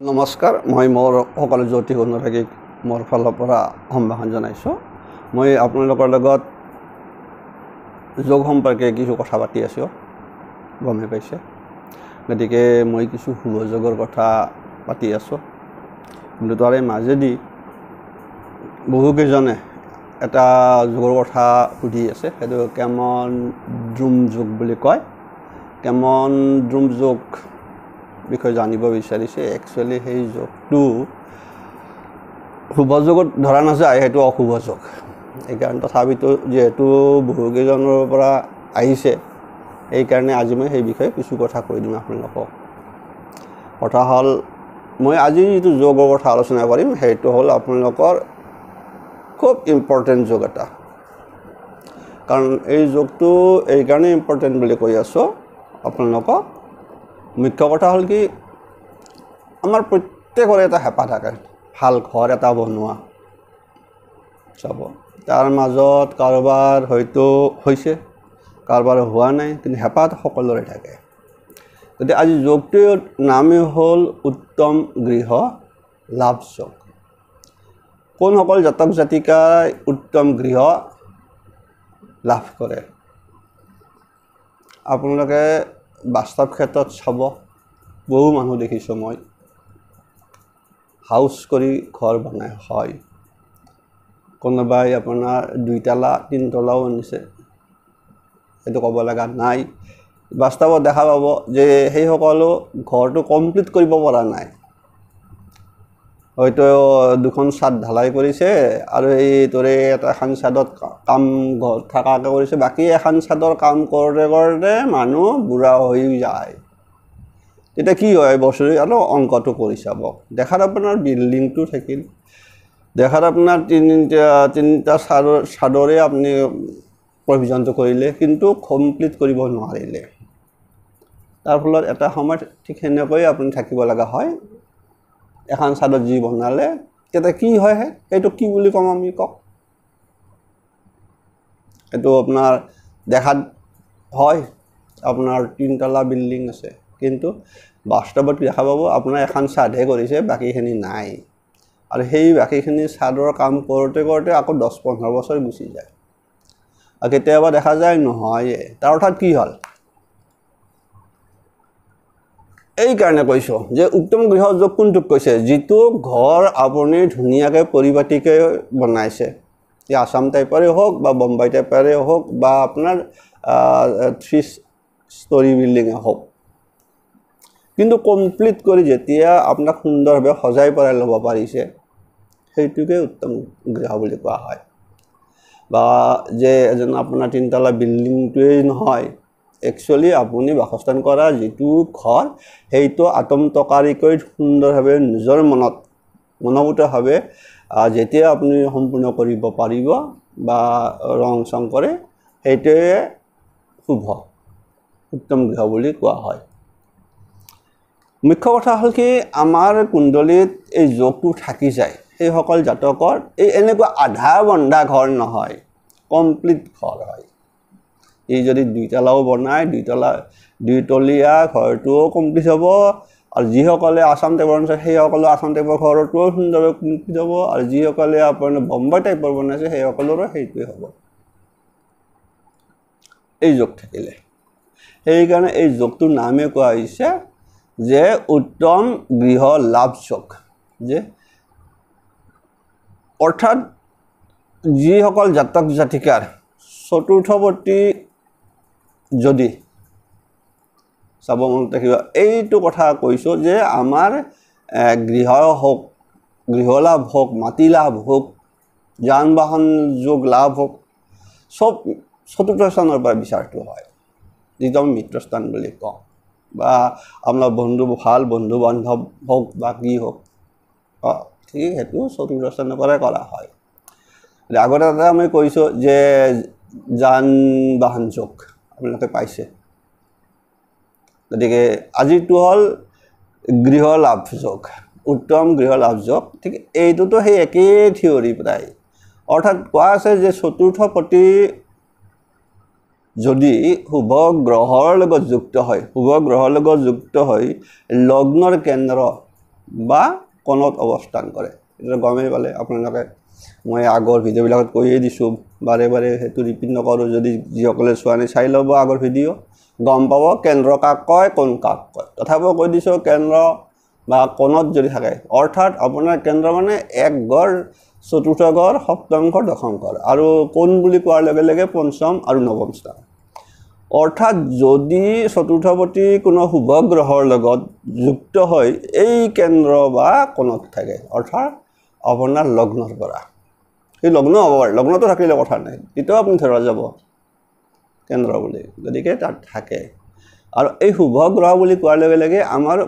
নমস্কাৰ মই মোৰ সকলো জ্যোতিষ অনুৰাগীক মোৰ ফালৰ পৰা সম্ভাষণ জনাইছোঁ। মই আপোনালোকৰ লগত যোগ সম্পৰ্কে কিছু কথা পাতি আছোঁ, গমে পাইছে। গতিকে মই কিছু শুভ যোগৰ কথা পাতি আছোঁ, কিন্তু তাৰে মাজেদি বহুকেইজনে এটা যোগৰ কথা সুধি আছে, সেইটো কেমন দ্ৰুম যোগ বুলি কয়। কেমন দ্ৰুম যোগ বিষয়ে জানিব বিচাৰিছে। একচুৱেলি সেই যোগটো শুভ যোগত ধৰা নাযায়, সেইটো অশুভ যোগ। এইকাৰণে তথাপিতো যিহেতু বহুকেইজনৰ পৰা আহিছে, এইকাৰণে আজি মই সেই বিষয়ে কিছু কথা কৈ দিম আপোনালোকক। কথা হ'ল, মই আজি যিটো যোগৰ কথা আলোচনা কৰিম সেইটো হ'ল আপোনালোকৰ খুব ইম্পৰ্টেণ্ট যোগ এটা। কাৰণ এই যোগটো এইকাৰণে ইম্পৰ্টেণ্ট বুলি কৈ আছোঁ আপোনালোকক। মুখ্য কথা হ'ল কি, আমাৰ প্ৰত্যেকৰে এটা হেঁপাহ থাকে ভাল ঘৰ এটা বনোৱা। চাব, তাৰ মাজত কাৰোবাৰ হয়তো হৈছে, কাৰোবাৰ হোৱা নাই, কিন্তু হেঁপাহ সকলোৰে থাকে। গতিকে আজি যোগটোৰ নামেই হ'ল উত্তম গৃহ লাভ যোগ। কোনসকল জাতক জাতিকাই উত্তম গৃহ লাভ কৰে, আপোনালোকে বাস্তৱ ক্ষেত্ৰত চাব, বহু মানুহ দেখিছোঁ মই হাউচ কৰি ঘৰ বনাই হয়। কোনোবাই আপোনাৰ 2 তলা 3 তলাও আনিছে, সেইটো ক'ব লগা নাই। বাস্তৱত দেখা পাব যে সেইসকলো ঘৰটো কমপ্লিট কৰিব পৰা নাই। হয়তো 2খন ছাদ ঢালাই কৰিছে আৰু এইদৰে এখন ছাদত কাম থকাকৈ কৰিছে, বাকী এখন ছাদৰ কাম কৰোঁতে কৰোঁতে মানুহ বুঢ়া হৈ যায়। তেতিয়া কি হয়, বছৰি আৰু অংকটো কৰি চাব। দেখাত আপোনাৰ বিল্ডিংটো থাকিল, দেখাত আপোনাৰ তিনিটা ছাদৰে আপুনি প্ৰভিজনটো কৰিলে, কিন্তু কমপ্লিট কৰিব নোৱাৰিলে। তাৰ ফলত এটা সময়ত ঠিক সেনেকৈয়ে আপুনি থাকিব লগা হয়। এখন ছাদত যি বনালে, তেতিয়া কি হয়, এইটো কি বুলি ক'ম আমি, কওক। এইটো আপোনাৰ দেখাত হয় আপোনাৰ 3 তলা বিল্ডিং আছে, কিন্তু বাস্তৱত দেখা পাব আপোনাৰ এখন ছাদহে কৰিছে, বাকীখিনি নাই। আৰু সেই বাকীখিনি ছাদৰ কাম কৰোঁতে কৰোঁতে আকৌ 10-15 বছৰ গুচি যায়। আৰু কেতিয়াবা দেখা যায় নহয়ে। তাৰ অৰ্থাৎ কি হ'ল, এইকাৰণে কৈছোঁ যে উত্তম গৃহ যোগ কোনটোক কৈছে, যিটো ঘৰ আপুনি ধুনীয়াকৈ পৰিপাটিকৈ বনাইছে। এই আছাম টাইপৰে হওক বা বম্বাই টাইপৰে হওক বা আপোনাৰ 3 ষ্টৰী বিল্ডিঙে হওক, কিন্তু কমপ্লিট কৰি যেতিয়া আপোনাক সুন্দৰভাৱে সজাই পৰাই ল'ব পাৰিছে, সেইটোকে উত্তম গৃহ বুলি কোৱা হয়। বা যে এজন আপোনাৰ 3 তলা বিল্ডিংটোৱেই নহয়, একচুৱেলি আপুনি বাসস্থান কৰা যিটো ঘৰ, সেইটো আটমটকাৰিকৈ সুন্দৰভাৱে নিজৰ মনোভূতভাৱে যেতিয়া আপুনি সম্পূৰ্ণ কৰিব পাৰিব বা ৰং চং কৰে, সেইটোৱে শুভ উত্তম গৃহ বুলি কোৱা হয়। মুখ্য কথা হ'ল কি, আমাৰ কুণ্ডলীত এই যোগটো থাকি যায়, সেইসকল জাতকৰ এই এনেকুৱা আধা বন্ধা ঘৰ নহয়, কমপ্লিট ঘৰ হয়। এই যদি 2 তলাও বনায়, 2 তলীয়া ঘৰটোও কমপ্লিট হ'ব। আৰু যিসকলে আছাম টাইপৰ বনাইছে, সেইসকলে আছাম টাইপৰ ঘৰটোও সুন্দৰভাৱে কমপ্লিট হ'ব। আৰু যিসকলে আপোনাৰ বম্বাই টাইপৰ বনাইছে, সেইসকলৰো সেইটোৱে হ'ব এই যোগ থাকিলে। সেইকাৰণে এই যোগটোৰ নামেই কোৱা হৈছে যে উত্তম গৃহ লাভ যোগ। যে অৰ্থাৎ যিসকল জাতক জাতিকাৰ চতুৰ্থপতি যদি চাব মনত ৰাখিব, এইটো কথা কৈছোঁ যে আমাৰ গৃহ হওক, গৃহ লাভ হওক, মাটি লাভ হওক, যান বাহন যোগ লাভ হওক, চব চতুৰ্থ স্থানৰ পৰা বিচাৰটো হয়, যিটো আমি মিত্ৰস্থান বুলি কওঁ। বা আপোনাৰ ভাল বন্ধু বান্ধৱ হওক বা কি হওক, ঠিক সেইটো চতুৰ্থ স্থানৰ পৰাই কৰা হয়। আগতে এটা আমি কৈছোঁ যে যান বাহন যোগ আপোনালোকে পাইছে। গতিকে আজিটো হ'ল গৃহ লাভ যোগ, উত্তম গৃহ লাভ যোগ। ঠিক এইটোতো সেই একেই থিয়ৰী প্ৰায়। অৰ্থাৎ কোৱা আছে যে চতুৰ্থপতি যদি শুভ গ্ৰহৰ লগত যুক্ত হয়, শুভ গ্ৰহৰ লগত যুক্ত হৈ লগ্নৰ কেন্দ্ৰ বা কোণত অৱস্থান কৰে এটা গমেই পালে আপোনালোকে মই আগৰ ভিডিঅ'বিলাকত কৈয়ে দিছোঁ বাৰে বাৰে সেইটো ৰিপিট নকৰোঁ যদি যিসকলে চোৱা নাই চাই ল'ব আগৰ ভিডিঅ' গম পাব কেন্দ্ৰ কাক কয় কোণ কাক কয় তথাপিও কৈ দিছোঁ কেন্দ্ৰ বা কোণত যদি থাকে অৰ্থাৎ আপোনাৰ কেন্দ্ৰ মানে এক ঘৰ চতুৰ্থ ঘৰ সপ্তম ঘৰ দশম ঘৰ আৰু কোণ বুলি কোৱাৰ লগে লগে পঞ্চম আৰু নৱম স্থান অৰ্থাৎ যদি চতুৰ্থপতি কোনো শুভ গ্ৰহৰ লগত যুক্ত হয় এই কেন্দ্ৰ বা কোণত থাকে অৰ্থাৎ আপোনাৰ লগ্নৰ পৰা সেই লগ্ন হ'ব পাৰে লগ্নটো থাকিলে কথা নাই তেতিয়াও আপুনি ধৰা যাব কেন্দ্ৰ বুলি গতিকে তাত থাকে আৰু এই শুভ গ্ৰহ বুলি কোৱাৰ লগে লগে আমাৰ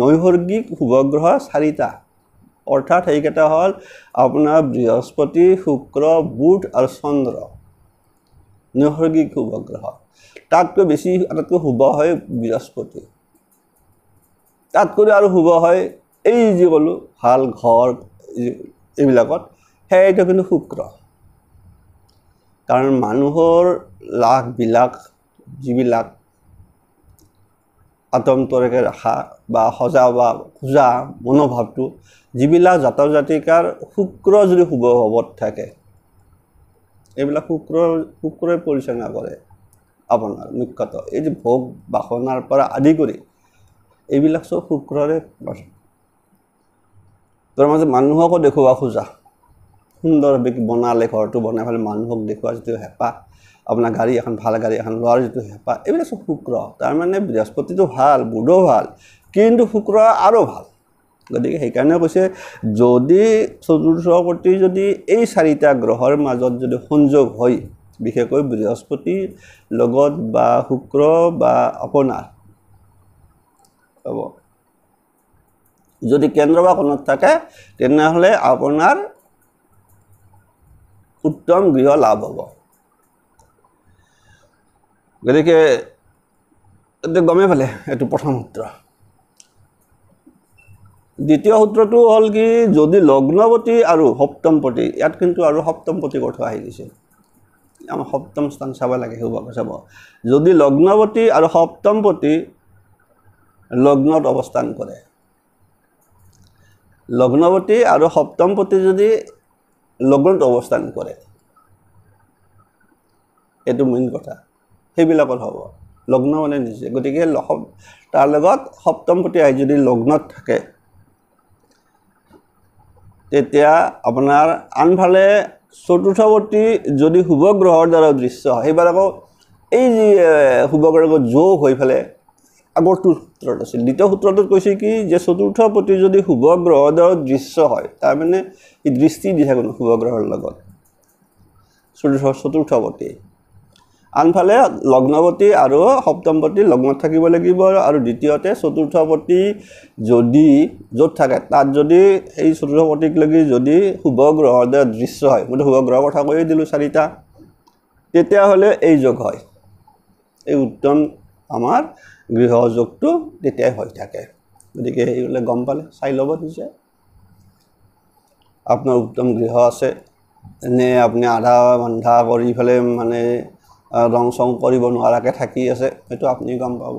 নৈসৰ্গিক শুভ গ্ৰহ 4টা অৰ্থাৎ সেইকেইটা হ'ল আপোনাৰ বৃহস্পতি শুক্ৰ বুধ আৰু চন্দ্ৰ নৈসৰ্গিক শুভ গ্ৰহ তাতকৈ বেছি আটাইতকৈ শুভ হয় বৃহস্পতি তাতকৈ আৰু শুভ হয় এই যি ক'লোঁ ভাল ঘৰ এইবিলাকত সেইটো কিন্তু শুক্ৰ কাৰণ মানুহৰ লাখবিলাক যিবিলাক আতন্তৰেকে ৰাখা বা সজা বা খোজা মনোভাৱটো যিবিলাক জাতক জাতিকাৰ শুক্ৰ যদি শুভ ভাৱত থাকে এইবিলাক শুক্ৰই পৰিচালনা কৰে আপোনাৰ মুখ্যতঃ এই যে ভোগ বাসনাৰ পৰা আদি কৰি এইবিলাক চব শুক্ৰৰে তাৰ মাজত মানুহকো দেখুওৱা খোজা সুন্দৰভাৱে বনালে ঘৰটো বনাই পেলাই মানুহক দেখুওৱা যিটো হেঁপাহ আপোনাৰ গাড়ী এখন ভাল গাড়ী এখন লোৱাৰ যিটো হেঁপাহ এইবিলাক চব শুক্ৰ তাৰমানে বৃহস্পতিটো ভাল বুধো ভাল কিন্তু শুক্ৰ আৰু ভাল গতিকে সেইকাৰণে কৈছে যদি চতুৰ্থপতি যদি এই 4টা গ্ৰহৰ মাজত যদি সংযোগ হয় বিশেষকৈ বৃহস্পতিৰ লগত বা শুক্ৰ বা আপোনাৰ হ'ব যদি কেন্দ্ৰ বা কোণত থাকে তেনেহ'লে আপোনাৰ উত্তম গৃহ লাভ হ'ব গতিকে গমেই পালে এইটো প্ৰথম সূত্ৰ দ্বিতীয় সূত্ৰটো হ'ল কি যদি লগ্নপতি আৰু সপ্তমপতি ইয়াত কিন্তু আৰু সপ্তমপতি কথা আহি গৈছে আমাৰ সপ্তম স্থান চাব লাগে শুভ চাব যদি লগ্নপতি আৰু সপ্তমপতি লগ্নত অৱস্থান কৰে লগ্নপতি আৰু সপ্তমপতি যদি লগ্নত অৱস্থান কৰে এইটো মেইন কথা সেইবিলাকত হ'ব লগ্ন মানে নিজে গতিকে তাৰ লগত সপ্তমপতি আহি যদি লগ্নত থাকে তেতিয়া আপোনাৰ আনফালে চতুৰ্থপতি যদি শুভ গ্ৰহৰ দ্বাৰা দৃশ্য হয় সেইবাৰ আকৌ এই যি শুভ গ্ৰহৰ যোগ হৈ পেলাই আগৰটো সূত্ৰত আছিল দ্বিতীয় সূত্ৰটোত কৈছে কি যে চতুৰ্থপতি যদি শুভ গ্ৰহৰ দ্বাৰা দৃশ্য হয় তাৰমানে এই দৃষ্টি দি থাকে শুভ গ্ৰহৰ লগত চতুৰ্থপতি আনফালে লগ্নপতি আৰু সপ্তমপতি লগ্নত থাকিব লাগিব আৰু দ্বিতীয়তে চতুৰ্থপতি যদি য'ত থাকে তাত যদি এই চতুৰ্থপতিক লাগি যদি শুভ গ্ৰহৰ দ্বাৰা দৃশ্য হয় মই শুভ গ্ৰহৰ কথা কৈয়ে দিলোঁ 4টা তেতিয়াহ'লে এই যোগ হয় এই উত্তম আমাৰ গৃহযোগটো তেতিয়াই হৈ থাকে গতিকে এইবিলাক গম পালে চাই ল'ব নিজে আপোনাৰ উত্তম গৃহ আছে নে আপুনি আধা বন্ধা কৰি পেলাই মানে ৰং চং কৰিব নোৱাৰাকৈ থাকি আছে সেইটো আপুনি গম পাব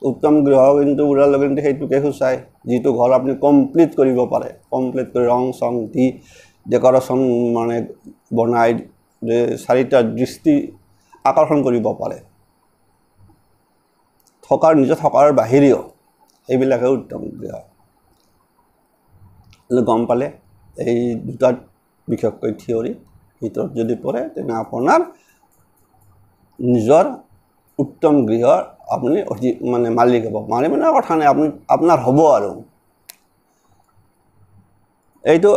উত্তম গৃহ কিন্তু উৰাৰ লগে লগে সেইটোকে সূচায় যিটো ঘৰ আপুনি কমপ্লিট কৰিব পাৰে কমপ্লিট কৰি ৰং চং দি ডেকৰেশ্যন মানে বনাই 4টা দৃষ্টি আকৰ্ষণ কৰিব পাৰে নিজে থকাৰ বাহিৰেও এইবিলাকে উত্তম গৃহ গম পালে এই দুটাত বিশেষকৈ থিয়ৰী ভিতৰত যদি পৰে তেনে আপোনাৰ নিজৰ উত্তম গৃহৰ আপুনি মানে মালিক হ'ব মানে কথা নাই আপুনি আপোনাৰ হ'ব আৰু এইটো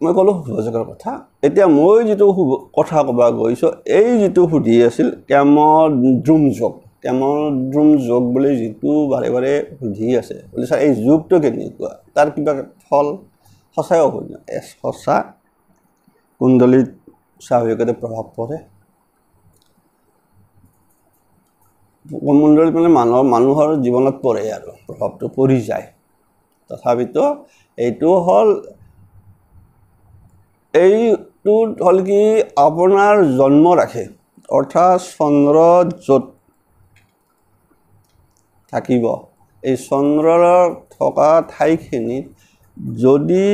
মই ক'লোঁ শুভযোগৰ কথা এতিয়া মই যিটো কথা ক'ব গৈছোঁ এই যিটো সুধি আছিল কেমদ্ৰুম যোগ বুলি যিটো বাৰে বাৰে সুধি আছে বুলি ছাৰ এই যোগটো কেনেকুৱা তাৰ কিবা ফল সঁচাই হ'ব সঁচা কুণ্ডলীত স্বাভাৱিকতে প্ৰভাৱ পৰে কুণ্ডলীত মানে মানুহৰ জীৱনত পৰে আৰু প্ৰভাৱটো পৰি যায় তথাপিতো এইটো হ'ল এইটোত হ'ল কি আপোনাৰ জন্ম ৰাশি অৰ্থাৎ চন্দ্ৰ য'ত থাকিব এই চন্দ্ৰৰ থকা ঠাইখিনিত যদি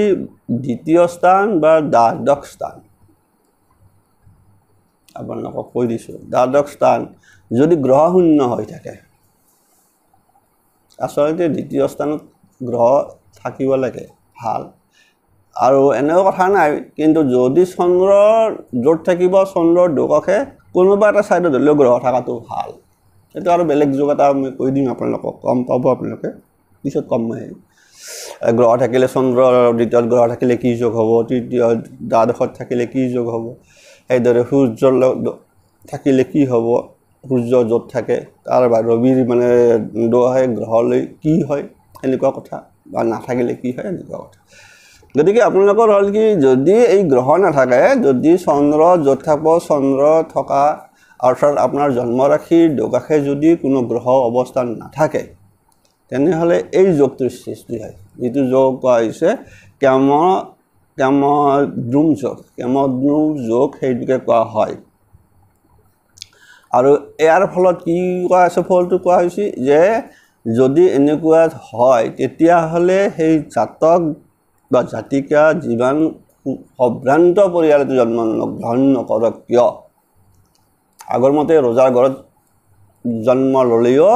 দ্বিতীয় স্থান বা দ্বাদশ স্থান আপোনালোকক কৈ দিছোঁ দ্বাদশ স্থান যদি গ্ৰহ শূন্য হৈ থাকে আচলতে দ্বিতীয় স্থানত গ্ৰহ থাকিব লাগে ভাল আৰু এনেও কথা নাই কিন্তু যদি চন্দ্ৰ য'ত থাকিব চন্দ্ৰৰ দুকাষে কোনোবা এটা সাইডত হলেও গ্ৰহ থাকাটো ভাল এটা আৰু বেলেগ যোগ এটা আমি কৈ দিম আপোনালোকক কম পাব আপোনালোকে পিছত কম হয় গ্ৰহ থাকিলে চন্দ্ৰৰ দ্বিতীয় গ্ৰহ থাকিলে কি যোগ হ'ব তৃতীয় দ্বাদশত থাকিলে কি যোগ হ'ব এইদৰে সূৰ্যৰ থাকিলে কি হ'ব সূৰ্য য'ত থাকে তাৰ বা ৰবিৰ মানে দোহে গ্ৰহলৈ কি হয় এনেকুৱা কথা বা নাথাকিলে কি হয় এনেকুৱা কথা গতিকে আপোনালোকৰ হ'ল কি যদি এই গ্ৰহ নাথাকে যদি চন্দ্ৰ য'ত থাকিব চন্দ্ৰ থকা অৰ্থাৎ আপোনাৰ জন্ম ৰাশিৰ দুকাষে যদি কোনো গ্ৰহ অৱস্থান নাথাকে তেনেহ'লে এই যোগটোৰ সৃষ্টি হয় যিটো যোগ কোৱা হৈছে কেমদ্ৰুম যোগ সেইটোকে কোৱা হয় আৰু ইয়াৰ ফলত কি কোৱা আছে ফলটো কোৱা হৈছে যে যদি এনেকুৱা হয় তেতিয়াহ'লে সেই জাতক বা জাতিকা জীৱন সম্ভ্ৰান্ত পৰিয়ালতে জন্ম গ্ৰহণ নকৰক কিয় আগৰ মতে ৰজাৰ ঘৰত জন্ম ল'লেও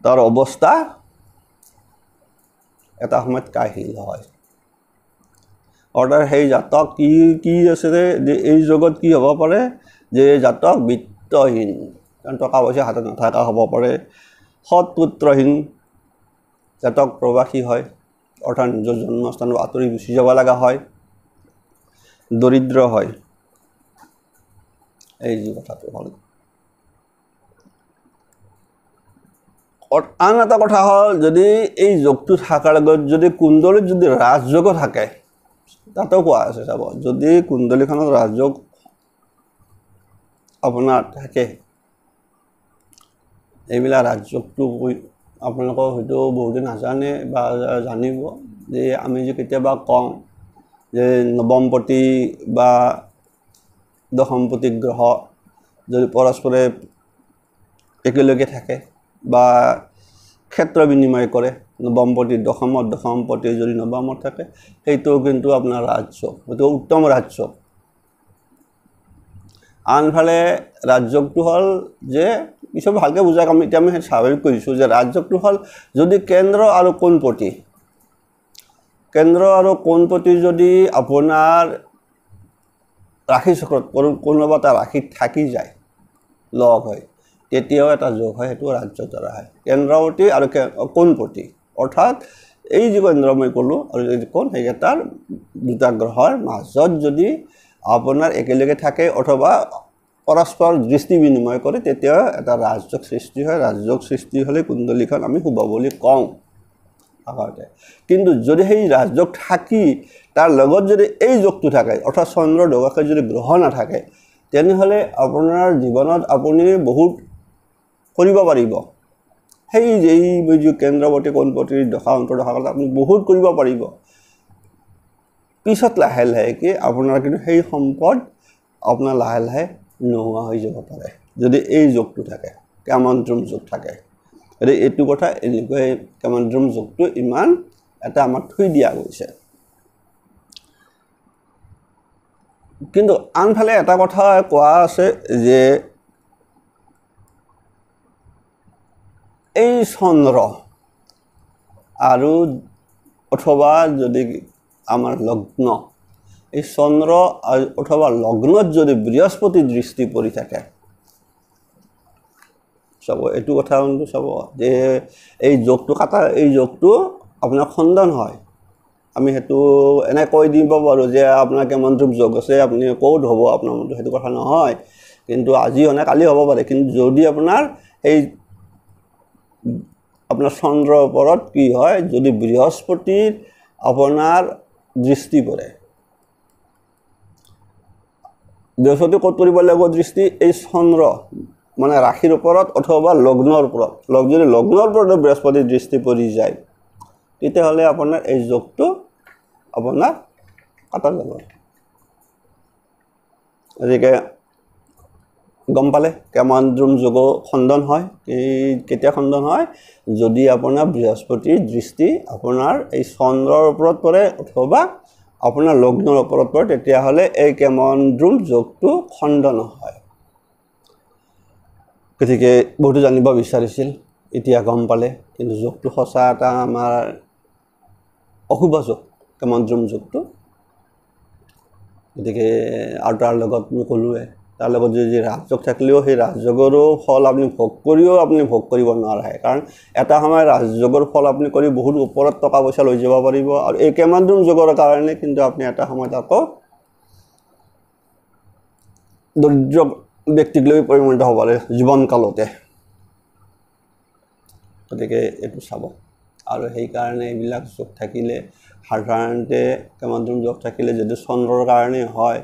তাৰ অৱস্থা এটা সময়ত কাহিল হয় অৰ্থাৎ সেই জাতক কি আছে যে এই যুগত কি হ'ব পাৰে যে জাতক বিত্তহীন কাৰণ টকা পইচা হাতত নাথাকা হ'ব পাৰে সৎ পুত্ৰহীন জাতক প্ৰবাসী হয় অৰ্থাৎ নিজৰ জন্মস্থানৰ আঁতৰি গুচি যাব লগা হয় দৰিদ্ৰ হয় এই যে কথাটো হ'ল আন এটা কথা হ'ল যদি এই যোগটো থকাৰ লগত যদি কুণ্ডলীত যদি ৰাজযোগ থাকে তাতো কোৱা আছে চাব যদি কুণ্ডলীখনত ৰাজযোগ আপোনাৰ থাকে এইবিলাক ৰাজযোগটো আপোনালোকৰ হয়তো বহুতে নাজানে বা জানিব যে আমি যে কেতিয়াবা কওঁ যে নৱমপতি বা দশমপতি গ্ৰহ যদি পৰস্পৰে একেলগে থাকে বা ক্ষেত্ৰ বিনিময় কৰে নৱমপতি দশমত দশমপতি যদি নৱমত থাকে সেইটো কিন্তু আপোনাৰ ৰাজযোগ সেইটো উত্তম ৰাজযোগ আনফালে ৰাজযোগটো হ'ল যে কিছু ভালকৈ বুজাক আমি এতিয়া আমি স্বাভাৱিক কৰিছোঁ যে ৰাজযোগটো হ'ল যদি কেন্দ্ৰ আৰু কোণপতি যদি আপোনাৰ ৰাশি চক্ৰত কোনোবা এটা ৰাশিত থাকি যায় লগ হয় তেতিয়াও এটা যোগ হয় সেইটো ৰাজযোগ ধৰা হয় কেন্দ্ৰপতি আৰু কোণপতি অৰ্থাৎ এই যি কেন্দ্ৰ মই ক'লোঁ আৰু এই কোণ সেইকেইটাৰ দুটা গ্ৰহৰ মাজত যদি আপোনাৰ একেলগে থাকে অথবা পৰস্পৰ দৃষ্টি বিনিময় কৰে তেতিয়া এটা ৰাজযোগ সৃষ্টি হয় ৰাজযোগ সৃষ্টি হ'লে কুণ্ডলীখন আমি শুভ বুলি কওঁ আগতে কিন্তু যদি সেই ৰাজযোগ থাকি তাৰ লগত যদি এই যোগটো থাকে অৰ্থাৎ চন্দ্ৰৰ দুকাষে যদি গ্ৰহ নাথাকে তেনেহ'লে আপোনাৰ জীৱনত আপুনি বহুত কৰিব পাৰিব সেই যেই কেন্দ্ৰপতি কোণপতিৰ দশা অন্তৰ্দশা কালত আপুনি বহুত কৰিব পাৰিব পিছত লাহে লাহেকৈ আপোনাৰ কিন্তু সেই সম্পদ আপোনাৰ লাহে লাহে নোহোৱা হৈ যাব পাৰে যদি এই যোগটো থাকে কেমদ্ৰুম যোগ থাকে গতিকে এইটো কথা এনেকৈ কেমদ্ৰুম যোগটো ইমান এটা আমাক থৈ দিয়া গৈছে কিন্তু আনফালে এটা কথা কোৱা আছে যে এই চন্দ্ৰ আৰু অথবা যদি আমাৰ লগ্ন এই চন্দ্ৰ অথবা লগ্নত যদি বৃহস্পতি দৃষ্টি পৰি থাকে চাব এইটো কথা কিন্তু চাব যে এই যোগটো কাটা এই যোগটো আপোনাৰ খণ্ডন হয় আমি সেইটো এনে কৈ দিব পাৰোঁ যে আপোনাৰ কেমদ্ৰুম যোগ আছে আপুনি ক'ত হ'ব আপোনাৰ মতে সেইটো কথা নহয় কিন্তু আজি হয় কালি হ'ব পাৰে কিন্তু যদি আপোনাৰ এই আপোনাৰ চন্দ্ৰৰ ওপৰত কি হয় যদি বৃহস্পতিৰ আপোনাৰ দৃষ্টি পৰে বৃহস্পতি ক'ত পৰিব লাগিব দৃষ্টি এই চন্দ্ৰ মানে ৰাশিৰ ওপৰত অথবা লগ্নৰ ওপৰত যদি লগ্নৰ ওপৰত বৃহস্পতিৰ দৃষ্টি পৰি যায় তেতিয়াহ'লে আপোনাৰ এই যোগটো আপোনাৰ কাটা যাব গতিকে গম পালে কেমান্দ্ৰুম যোগ খণ্ডন হয় কেতিয়া খণ্ডন হয় যদি আপোনাৰ বৃহস্পতিৰ দৃষ্টি আপোনাৰ এই চন্দ্ৰৰ ওপৰত পৰে অথবা আপোনাৰ লগ্নৰ ওপৰত পৰে তেতিয়াহ'লে এই কেমান্দ্ৰুম যোগটো খণ্ডন হয় গতিকে বহুতো জানিব বিচাৰিছিল এতিয়া গম পালে কিন্তু যোগটো সঁচা এটা আমাৰ অশুভ যোগ কেমান্দ্ৰুম যোগটো গতিকে আৰু তাৰ লগত মই ক'লোৱে তাৰ লগত যদি ৰাজযোগ থাকিলেও সেই ৰাজযোগৰো ফল আপুনি ভোগ কৰিও আপুনি ভোগ কৰিব নোৱাৰে কাৰণ এটা সময় ৰাজযোগৰ ফল আপুনি কৰি বহুত ওপৰত টকা পইচা লৈ যাব পাৰিব আৰু এই কেমান্দ্ৰুম যোগৰ কাৰণে কিন্তু আপুনি এটা সময়ত আকৌ দৰিদ্ৰ ব্যক্তিক লৈ পৰিণত হ'ব পাৰে জীৱনকালতে গতিকে এইটো চাব আৰু সেইকাৰণে এইবিলাক যোগ থাকিলে সাধাৰণতে কেমান্দ্ৰুম যোগ থাকিলে যদি চন্দ্ৰৰ কাৰণে হয়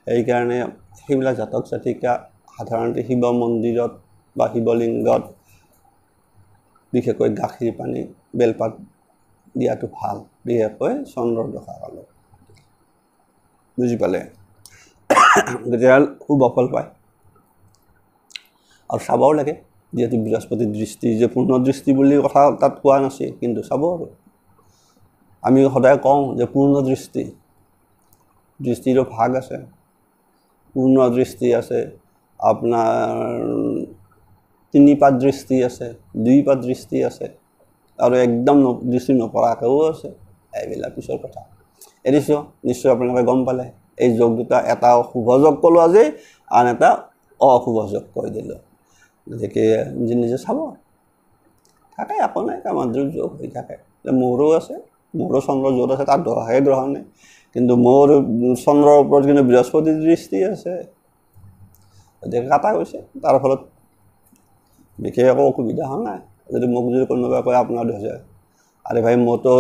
সেইকাৰণে সেইবিলাক জাতক জাতিকা সাধাৰণতে শিৱ মন্দিৰত বা শিৱলিংগত বিশেষকৈ গাখীৰ পানী বেলপাত দিয়াটো ভাল বিশেষকৈ চন্দ্ৰৰ দশা কালত বুজি পালে গতিকে খুব সফল পায় আৰু চাবও লাগে যেহেতু বৃহস্পতিৰ দৃষ্টি যে পূৰ্ণ দৃষ্টি বুলি কথা তাত কোৱা নাছিল কিন্তু চাব আৰু আমি সদায় কওঁ যে পূৰ্ণ দৃষ্টিৰো ভাগ আছে পূৰ্ণ দৃষ্টি আছে আপোনাৰ 3 পাত দৃষ্টি আছে 2 পাত দৃষ্টি আছে আৰু একদম দৃষ্টি নপৰাকেও আছে এইবিলাক পিছৰ কথা এৰিছো নিশ্চয় আপোনালোকে গম পালে এই যোগ দুটা এটা শুভ যোগ ক'লো আজি আন এটা অশুভ যোগ কৈ দিলোঁ গতিকে নিজে চাব থাকে একো নাই কেমান্দ্ৰুম যোগ হৈ থাকে মোৰো আছে মোৰো চন্দ্ৰ য'ত আছে তাত দশাহে গ্ৰহ নাই কিন্তু মোৰ চন্দ্ৰৰ ওপৰত কিন্তু বৃহস্পতিৰ দৃষ্টি আছে গতিকে কাটা গৈছে তাৰ ফলত বিশেষ একো অসুবিধা হোৱা নাই যদি মোক যদি কোনোবাই কয় আপোনাৰ হৈছে আৰে ভাই মোৰতো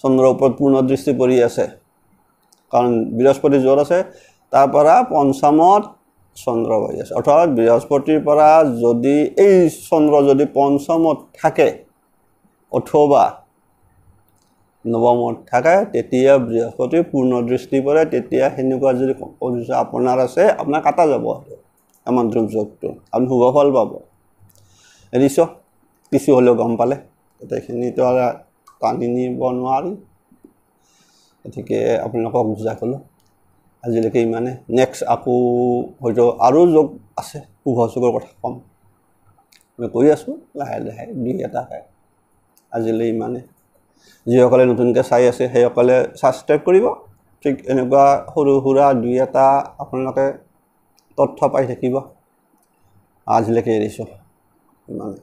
চন্দ্ৰৰ ওপৰত পূৰ্ণ দৃষ্টি পৰি আছে কাৰণ বৃহস্পতি য'ত আছে তাৰ পৰা পঞ্চমত চন্দ্ৰ হৈ আছে অৰ্থাৎ বৃহস্পতিৰ পৰা যদি এই চন্দ্ৰ যদি পঞ্চমত থাকে অথবা নৱমত থাকে তেতিয়া বৃহস্পতি পূৰ্ণ দৃষ্টি পৰে তেতিয়া সেনেকুৱা যদি আপোনাৰ আছে আপোনাৰ কাটা যাব কেমান্দ্ৰুম যোগটো আপুনি শুভ ফল পাব এৰিছ কিছু হ'লেও গম পালে গোটেইখিনিতো আৰু টানি নিব নোৱাৰি গতিকে আপোনালোকক বুজাই ক'লোঁ আজিলৈকে ইমানে নেক্সট আকৌ হয়তো আৰু যোগ আছে শুভ যোগৰ কথা ক'ম মই কৈ আছোঁ লাহে লাহে 2-এটা আজিলৈ ইমানে যিসকলে নতুনকৈ চাই আছে সেইসকলে ছাবস্ক্ৰাইব কৰিব ঠিক এনেকুৱা সৰু সুৰা 2-এটা আপোনালোকে তথ্য পাই থাকিব আজিলৈকে এৰিছোঁ ইমানে